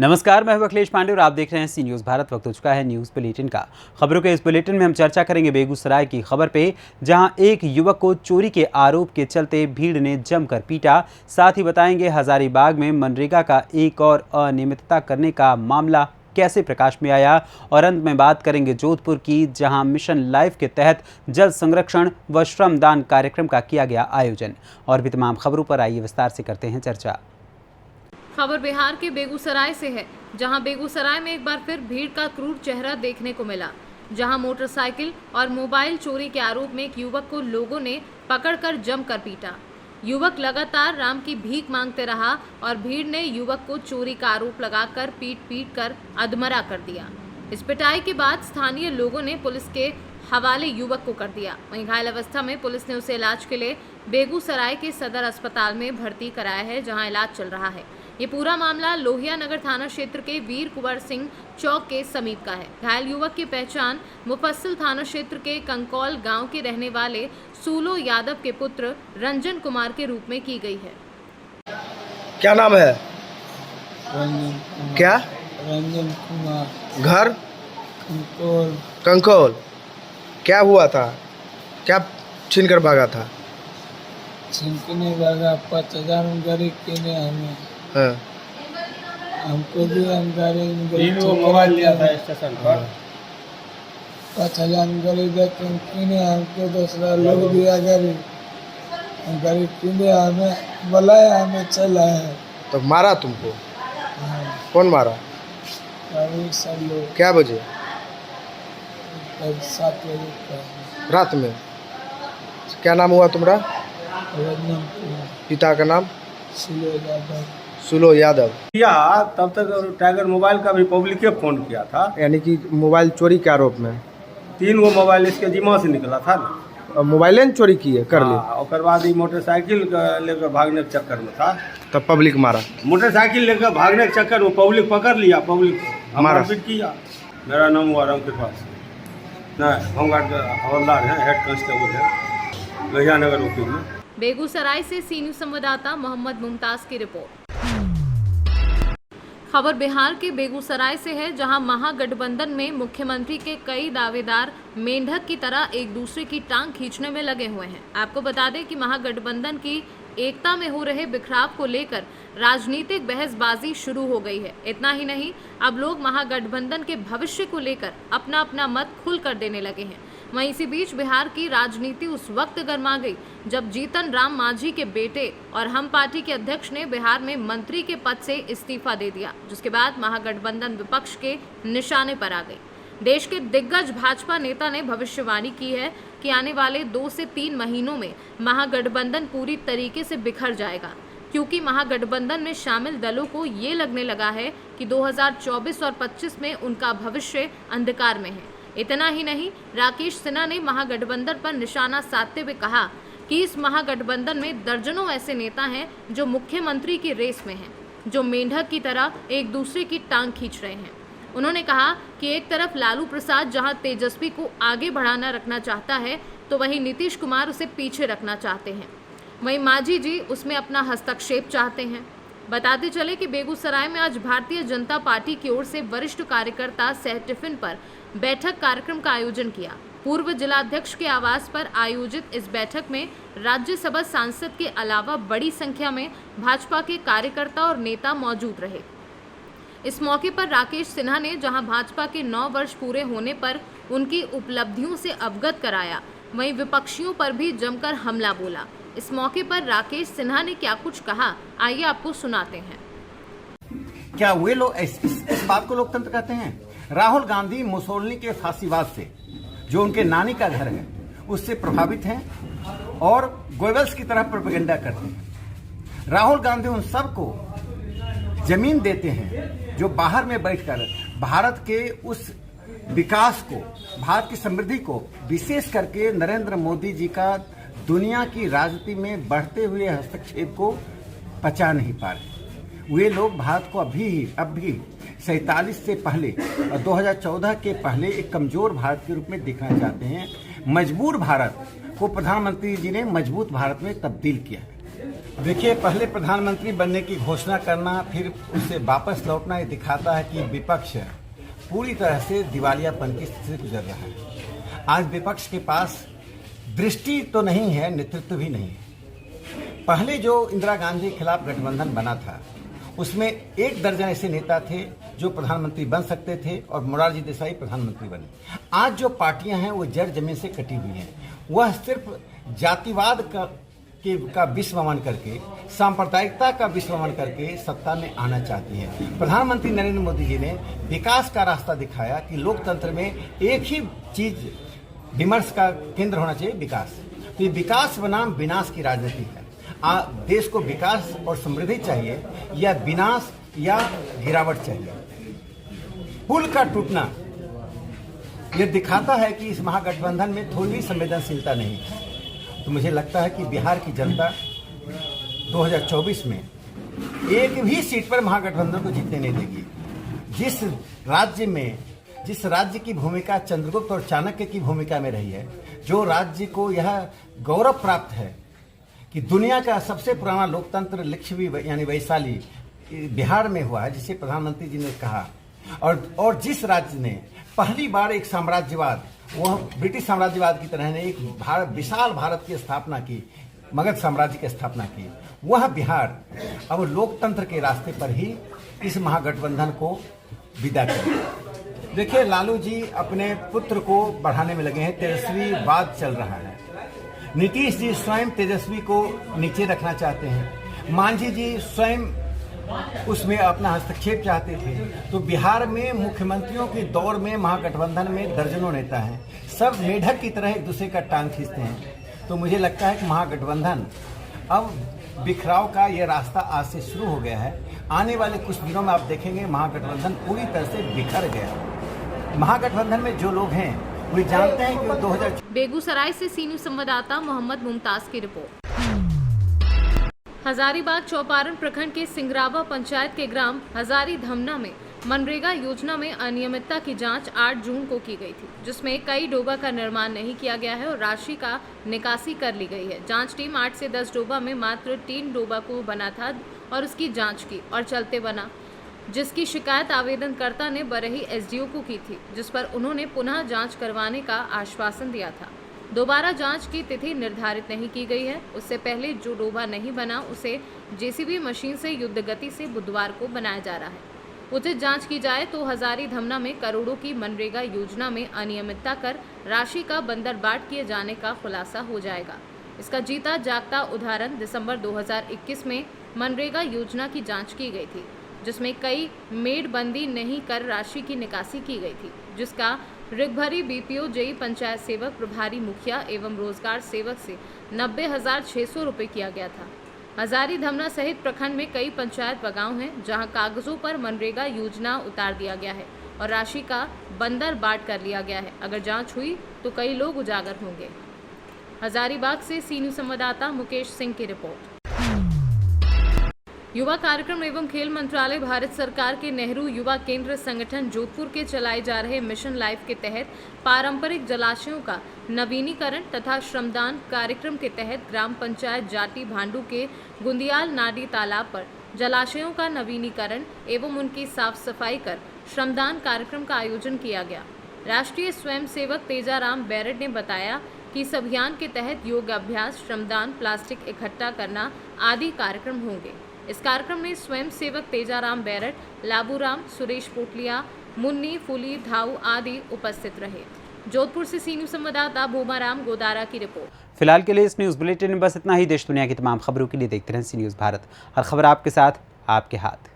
नमस्कार, मैं हूं अखिलेश पांडे और आप देख रहे हैं सी न्यूज़ भारत। वक्त हो चुका है न्यूज़ बुलेटिन का। खबरों के इस बुलेटिन में हम चर्चा करेंगे बेगूसराय की खबर पे, जहां एक युवक को चोरी के आरोप के चलते भीड़ ने जमकर पीटा। साथ ही बताएंगे हजारीबाग में मनरेगा का एक और अनियमितता करने का मामला कैसे प्रकाश में आया, और अंत में बात करेंगे जोधपुर की, जहां मिशन लाइफ के तहत जल संरक्षण व श्रमदान कार्यक्रम का किया गया आयोजन। और भी तमाम खबरों पर आइए विस्तार से करते हैं चर्चा। खबर बिहार के बेगूसराय से है, जहां बेगूसराय में एक बार फिर भीड़ का क्रूर चेहरा देखने को मिला, जहां मोटरसाइकिल और मोबाइल चोरी के आरोप में एक युवक को लोगों ने पकड़कर जमकर पीटा। युवक लगातार राम की भीख मांगते रहा और भीड़ ने युवक को चोरी का आरोप लगाकर पीट कर अधमरा कर दिया। इस पिटाई के बाद स्थानीय लोगों ने पुलिस के हवाले युवक को कर दिया। वहीं घायल अवस्था में पुलिस ने उसे इलाज के लिए बेगूसराय के सदर अस्पताल में भर्ती कराया है, जहां इलाज चल रहा है। ये पूरा मामला लोहिया नगर थाना क्षेत्र के वीर कुंवर सिंह चौक के समीप का है। घायल युवक की पहचान मुफस्सिल थाना क्षेत्र के कंकौल गांव के रहने वाले सूलो यादव के पुत्र रंजन कुमार के रूप में की गई है। क्या नाम है? क्या? रंजन कुमार। घर? कंकोल। कंकोल। क्या हुआ था? क्या छीन कर भागा था? छिनकने भागा 5,000 गरीब के लिए हमें। हाँ। हमको भी हम गरीब मोबाइल लिया था स्टेशन पर। 5,000 गरीब किने हमको दूसरा लोग दिया गरीब। हम गरीब किने हमें बुलाया, हमें चला है। तो मारा तुमको? हाँ, कौन मारा? अभी सब लोग। क्या बजे? 7 बजे का। रात में? क्या नाम हुआ तुम्हारा? रंजन कुमार। पिता का नाम? सुलो यादव। सुलो यादव। किया तब तक टाइगर मोबाइल का भी पब्लिक फोन किया था। यानी कि मोबाइल चोरी के आरोप में 3 गो मोबाइल इसके जिम्मा से निकला था ना। और मोबाइल चोरी की है कर ली। और बाद ही मोटरसाइकिल लेकर भागने के चक्कर में था, तब पब्लिक मारा। मोटरसाइकिल लेकर भागने के चक्कर में पब्लिक पकड़ लिया, पब्लिक मारा पीट किया। मेरा नाम हुआ राम कृपाल सिंह, होमगार्ड हवलदार है, हेड कांस्टेबल है लोहिया नगर वकील में। बेगूसराय से सी न्यूज़ संवाददाता मोहम्मद मुमताज की रिपोर्ट। खबर बिहार के बेगूसराय से है, जहां महागठबंधन में मुख्यमंत्री के कई दावेदार मेंढक की तरह एक दूसरे की टांग खींचने में लगे हुए हैं। आपको बता दें कि महागठबंधन की एकता में हो रहे बिखराव को लेकर राजनीतिक बहसबाजी शुरू हो गई है। इतना ही नहीं, अब लोग महागठबंधन के भविष्य को लेकर अपना अपना मत खुलकर देने लगे हैं। वहीं इसी बीच बिहार की राजनीति उस वक्त गर्मा गई जब जीतन राम मांझी के बेटे और हम पार्टी के अध्यक्ष ने बिहार में मंत्री के पद से इस्तीफा दे दिया, जिसके बाद महागठबंधन विपक्ष के निशाने पर आ गई। देश के दिग्गज भाजपा नेता ने भविष्यवाणी की है कि आने वाले 2 से 3 महीनों में महागठबंधन पूरी तरीके से बिखर जाएगा, क्योंकि महागठबंधन में शामिल दलों को ये लगने लगा है कि 2024 और 25 में उनका भविष्य अंधकार में है। इतना ही नहीं, राकेश सिन्हा ने महागठबंधन पर निशाना साधते हुए कहा कि इस महागठबंधन में दर्जनों ऐसे नेता हैं जो मुख्यमंत्री की रेस में हैं, जो मेंढक की तरह एक दूसरे की टांग खींच रहे हैं। उन्होंने कहा कि एक तरफ लालू प्रसाद जहां तेजस्वी को आगे बढ़ाना रखना चाहता है, तो वहीं नीतीश कुमार उसे पीछे रखना चाहते हैं। वहीं मांझी जी उसमें अपना हस्तक्षेप चाहते हैं। बताते चले कि बेगूसराय में आज भारतीय जनता पार्टी की ओर से वरिष्ठ कार्यकर्ता सह टिफिन पर बैठक कार्यक्रम का आयोजन किया। पूर्व जिलाध्यक्ष के आवास पर आयोजित इस बैठक में राज्यसभा सांसद के अलावा बड़ी संख्या में भाजपा के कार्यकर्ता और नेता मौजूद रहे। इस मौके पर राकेश सिन्हा ने जहां भाजपा के 9 वर्ष पूरे होने पर उनकी उपलब्धियों से अवगत कराया, वहीं विपक्षियों पर भी जमकर हमला बोला। इस मौके पर राकेश सिन्हा ने क्या कुछ कहा, आइए आपको सुनाते हैं। क्या वे लोग इस बात को लोकतंत्र कहते हैं? राहुल गांधी मुसोलिनी के फांसीवाद से, जो उनके नानी का घर है, उससे प्रभावित हैं और गोएबल्स की तरह प्रोपेगेंडा करते हैं। राहुल गांधी उन सबको जमीन देते हैं जो बाहर में बैठकर भारत के उस विकास को, भारत की समृद्धि को, विशेष करके नरेंद्र मोदी जी का दुनिया की राजनीति में बढ़ते हुए हस्तक्षेप को पचा नहीं पा रहे। वे लोग भारत को अब भी 47 से पहले और 2014 के पहले एक कमजोर भारत के रूप में देखना चाहते हैं। मजबूर भारत को प्रधानमंत्री जी ने मजबूत भारत में तब्दील किया है। देखिए, पहले प्रधानमंत्री बनने की घोषणा करना, फिर उससे वापस लौटना, ये दिखाता है कि विपक्ष पूरी तरह से दिवालियापन की स्थिति से गुजर रहा है। आज विपक्ष के पास दृष्टि तो नहीं है, नेतृत्व भी नहीं है। पहले जो इंदिरा गांधी के खिलाफ गठबंधन बना था, उसमें 1 दर्जन ऐसे नेता थे जो प्रधानमंत्री बन सकते थे और मोरारजी देसाई प्रधानमंत्री बने। आज जो पार्टियां हैं वो जड़ जमीन से कटी हुई हैं। वह सिर्फ जातिवाद का विस्मरण करके, सांप्रदायिकता का विस्मरण करके सत्ता में आना चाहती है। प्रधानमंत्री नरेंद्र मोदी जी ने विकास का रास्ता दिखाया कि लोकतंत्र में एक ही चीज विमर्श का केंद्र होना चाहिए, विकास। तो ये विकास बनाम विनाश की राजनीति है। देश को विकास और समृद्धि चाहिए या विनाश या गिरावट चाहिए। पुल का टूटना यह दिखाता है कि इस महागठबंधन में थोड़ी भी संवेदनशीलता नहीं है। तो मुझे लगता है कि बिहार की जनता 2024 में एक भी सीट पर महागठबंधन को जीतने नहीं देगी। जिस राज्य की भूमिका चंद्रगुप्त और चाणक्य की भूमिका में रही है, जो राज्य को यह गौरव प्राप्त है कि दुनिया का सबसे पुराना लोकतंत्र लिच्छवी यानी वैशाली बिहार में हुआ है, जिसे प्रधानमंत्री जी ने कहा, और जिस राज्य ने पहली बार एक साम्राज्यवाद, वह ब्रिटिश साम्राज्यवाद की तरह ने एक विशाल भारत की स्थापना की, मगध साम्राज्य की स्थापना की, वह बिहार अब लोकतंत्र के रास्ते पर ही इस महागठबंधन को विदा करें। देखिए, लालू जी अपने पुत्र को बढ़ाने में लगे हैं, तेजस्वीवाद चल रहा है। नीतीश जी स्वयं तेजस्वी को नीचे रखना चाहते हैं। मांझी जी स्वयं उसमें अपना हस्तक्षेप चाहते थे। तो बिहार में मुख्यमंत्रियों के दौर में महागठबंधन में दर्जनों नेता हैं, सब मेढक की तरह एक दूसरे का टांग खींचते हैं। तो मुझे लगता है कि महागठबंधन अब बिखराव का ये रास्ता आज से शुरू हो गया है। आने वाले कुछ दिनों में आप देखेंगे महागठबंधन पूरी तरह से बिखर गया। महागठबंधन में जो लोग हैं वो जानते हैं कि 2000 बेगूसराय से सी न्यूज़ संवाददाता मोहम्मद मुमताज की रिपोर्ट। हजारीबाग चौपारण प्रखंड के सिंगरावा पंचायत के ग्राम हजारी धमना में मनरेगा योजना में अनियमितता की जांच 8 जून को की गई थी, जिसमें कई डोबा का निर्माण नहीं किया गया है और राशि का निकासी कर ली गई है। जांच टीम 8 से 10 डोबा में मात्र 3 डोबा को बना था और उसकी जांच की और चलते बना, जिसकी शिकायत आवेदनकर्ता ने बरही एसडीओ को की थी, जिस पर उन्होंने पुनः जांच करवाने का आश्वासन दिया था। दोबारा जांच की तिथि निर्धारित नहीं की गई है। उससे पहले जो डोबा नहीं बना उसे जेसीबी मशीन से युद्ध गति से बुधवार को बनाया जा रहा है। उचित जांच की जाए तो हजारी धमना में करोड़ों की मनरेगा योजना में अनियमितता कर राशि का बंदरबाट किए जाने का खुलासा हो जाएगा। इसका जीता जागता उदाहरण दिसंबर 2021 में मनरेगा योजना की जांच की गई थी, जिसमें कई मेड़बंदी नहीं कर राशि की निकासी की गई थी, जिसका रिगभरी बीपीओ जेई पंचायत सेवक प्रभारी मुखिया एवं रोजगार सेवक से 90,600 रुपये किया गया था। हजारी धमना सहित प्रखंड में कई पंचायत गांव हैं जहां कागजों पर मनरेगा योजना उतार दिया गया है और राशि का बंदर बाट कर लिया गया है। अगर जांच हुई तो कई लोग उजागर होंगे। हजारीबाग से सी न्यूज़ संवाददाता मुकेश सिंह की रिपोर्ट। युवा कार्यक्रम एवं खेल मंत्रालय भारत सरकार के नेहरू युवा केंद्र संगठन जोधपुर के चलाए जा रहे मिशन लाइफ के तहत पारंपरिक जलाशयों का नवीनीकरण तथा श्रमदान कार्यक्रम के तहत ग्राम पंचायत जाटी भांडू के गुंदियाल नाडी तालाब पर जलाशयों का नवीनीकरण एवं उनकी साफ सफाई कर श्रमदान कार्यक्रम का आयोजन किया गया। राष्ट्रीय स्वयंसेवक तेजाराम बैरड ने बताया कि इस अभियान के तहत योग अभ्यास, श्रमदान, प्लास्टिक इकट्ठा करना आदि कार्यक्रम होंगे। इस कार्यक्रम में स्वयं सेवक तेजाराम बैरड, लाबूराम, सुरेश पोटलिया, मुन्नी, फूली, धाऊ आदि उपस्थित रहे। जोधपुर से सी न्यूज़ संवाददाता भूमाराम गोदारा की रिपोर्ट। फिलहाल के लिए इस न्यूज़ बुलेटिन में बस इतना ही। देश दुनिया की तमाम खबरों के लिए देखते रहें सी न्यूज़ भारत। हर खबर आपके साथ, आपके हाथ।